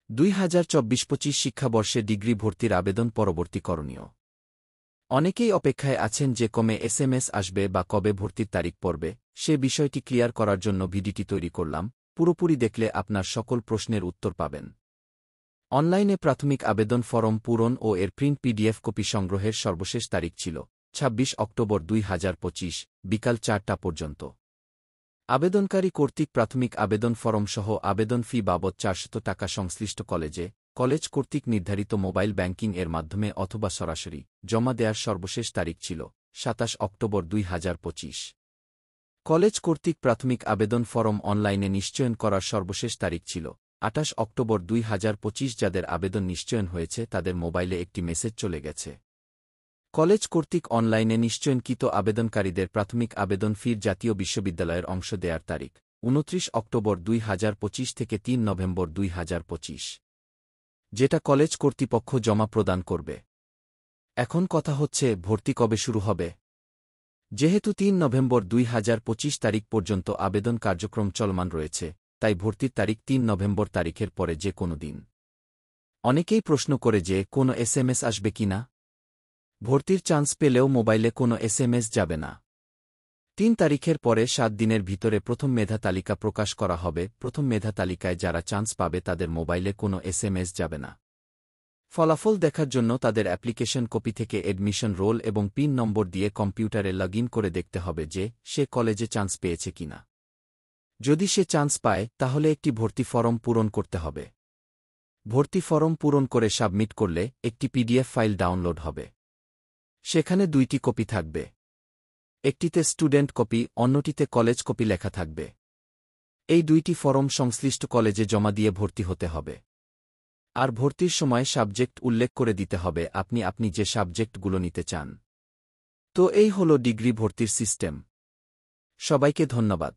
2024-25 শিক্ষাবর্ষে ডিগ্রি ভর্তির আবেদন পরবর্তী করণীয়। অনেকেই অপেক্ষায় আছেন যে কবে এসএমএস আসবে বা কবে ভর্তির তারিখ পড়বে, সে বিষয়টি ক্লিয়ার করার জন্য ভিডিওটি তৈরি করলাম। পুরোপুরি দেখলে আপনার সকল প্রশ্নের উত্তর পাবেন। অনলাইনে প্রাথমিক আবেদন ফরম পূরণ ও এর প্রিন্ট পিডিএফ কপি সংগ্রহের সর্বশেষ তারিখ ছিল 26 অক্টোবর 2025 বিকাল 4টা পর্যন্ত। আবেদনকারী কর্তৃক প্রাথমিক আবেদন ফরম সহ আবেদন ফি বাবদ 400 টাকা সংশ্লিষ্ট কলেজ কর্তৃক নির্ধারিত মোবাইল ব্যাংকিং এর মাধ্যমে অথবা সরাসরি জমা দেওয়ার সর্বশেষ তারিখ ছিল 27 অক্টোবর 2025। কলেজ কর্তৃক প্রাথমিক আবেদন ফরম অনলাইনে নিশ্চয়ন করার সর্বশেষ তারিখ ছিল 28 অক্টোবর 2025। যাদের আবেদন নিশ্চয়ন হয়েছে তাদের মোবাইলে একটি মেসেজ চলে গেছে। কলেজ কর্তৃক অনলাইনে নিশ্চয়নকৃত আবেদনকারীদের প্রাথমিক আবেদন ফির জাতীয় বিশ্ববিদ্যালয়ের অংশ দেয়ার তারিখ 29 অক্টোবর 2025 থেকে 3 নভেম্বর 2025, যেটা কলেজ কর্তৃপক্ষ জমা প্রদান করবে। এখন কথা হচ্ছে ভর্তি কবে শুরু হবে। যেহেতু 3 নভেম্বর 2025 তারিখ পর্যন্ত আবেদন কার্যক্রম চলমান রয়েছে, তাই ভর্তির তারিখ 3 নভেম্বর তারিখের পরে যে কোনো দিন। অনেকেই প্রশ্ন করে যে কোনো এসএমএস আসবে কিনা। ভর্তির চান্স পেলেও মোবাইলে কোনো এসএমএস যাবে না। 3 তারিখের পরে 7 দিনের ভিতরে প্রথম মেধা তালিকা প্রকাশ করা হবে। প্রথম মেধা তালিকায় যারা চান্স পাবে তাদের মোবাইলে কোনো এসএমএস যাবে না। ফলাফল দেখার জন্য তাদের অ্যাপ্লিকেশন কপি থেকে এডমিশন রোল এবং পিন নম্বর দিয়ে কম্পিউটারে লগ ইন করে দেখতে হবে যে সে কলেজে চান্স পেয়েছে কিনা। যদি সে চান্স পায় তাহলে একটি ভর্তি ফরম পূরণ করতে হবে। ভর্তি ফরম পূরণ করে সাবমিট করলে একটি পিডিএফ ফাইল ডাউনলোড হবে। সেখানে 2টি কপি থাকবে। একটিতে স্টুডেন্ট কপি, অন্যটিতে কলেজ কপি লেখা থাকবে। এই 2টি ফরম সংশ্লিষ্ট কলেজে জমা দিয়ে ভর্তি হতে হবে। আর ভর্তির সময় সাবজেক্ট উল্লেখ করে দিতে হবে আপনি যে সাবজেক্টগুলো নিতে চান। তো এই হলো ডিগ্রি ভর্তির সিস্টেম। সবাইকে ধন্যবাদ।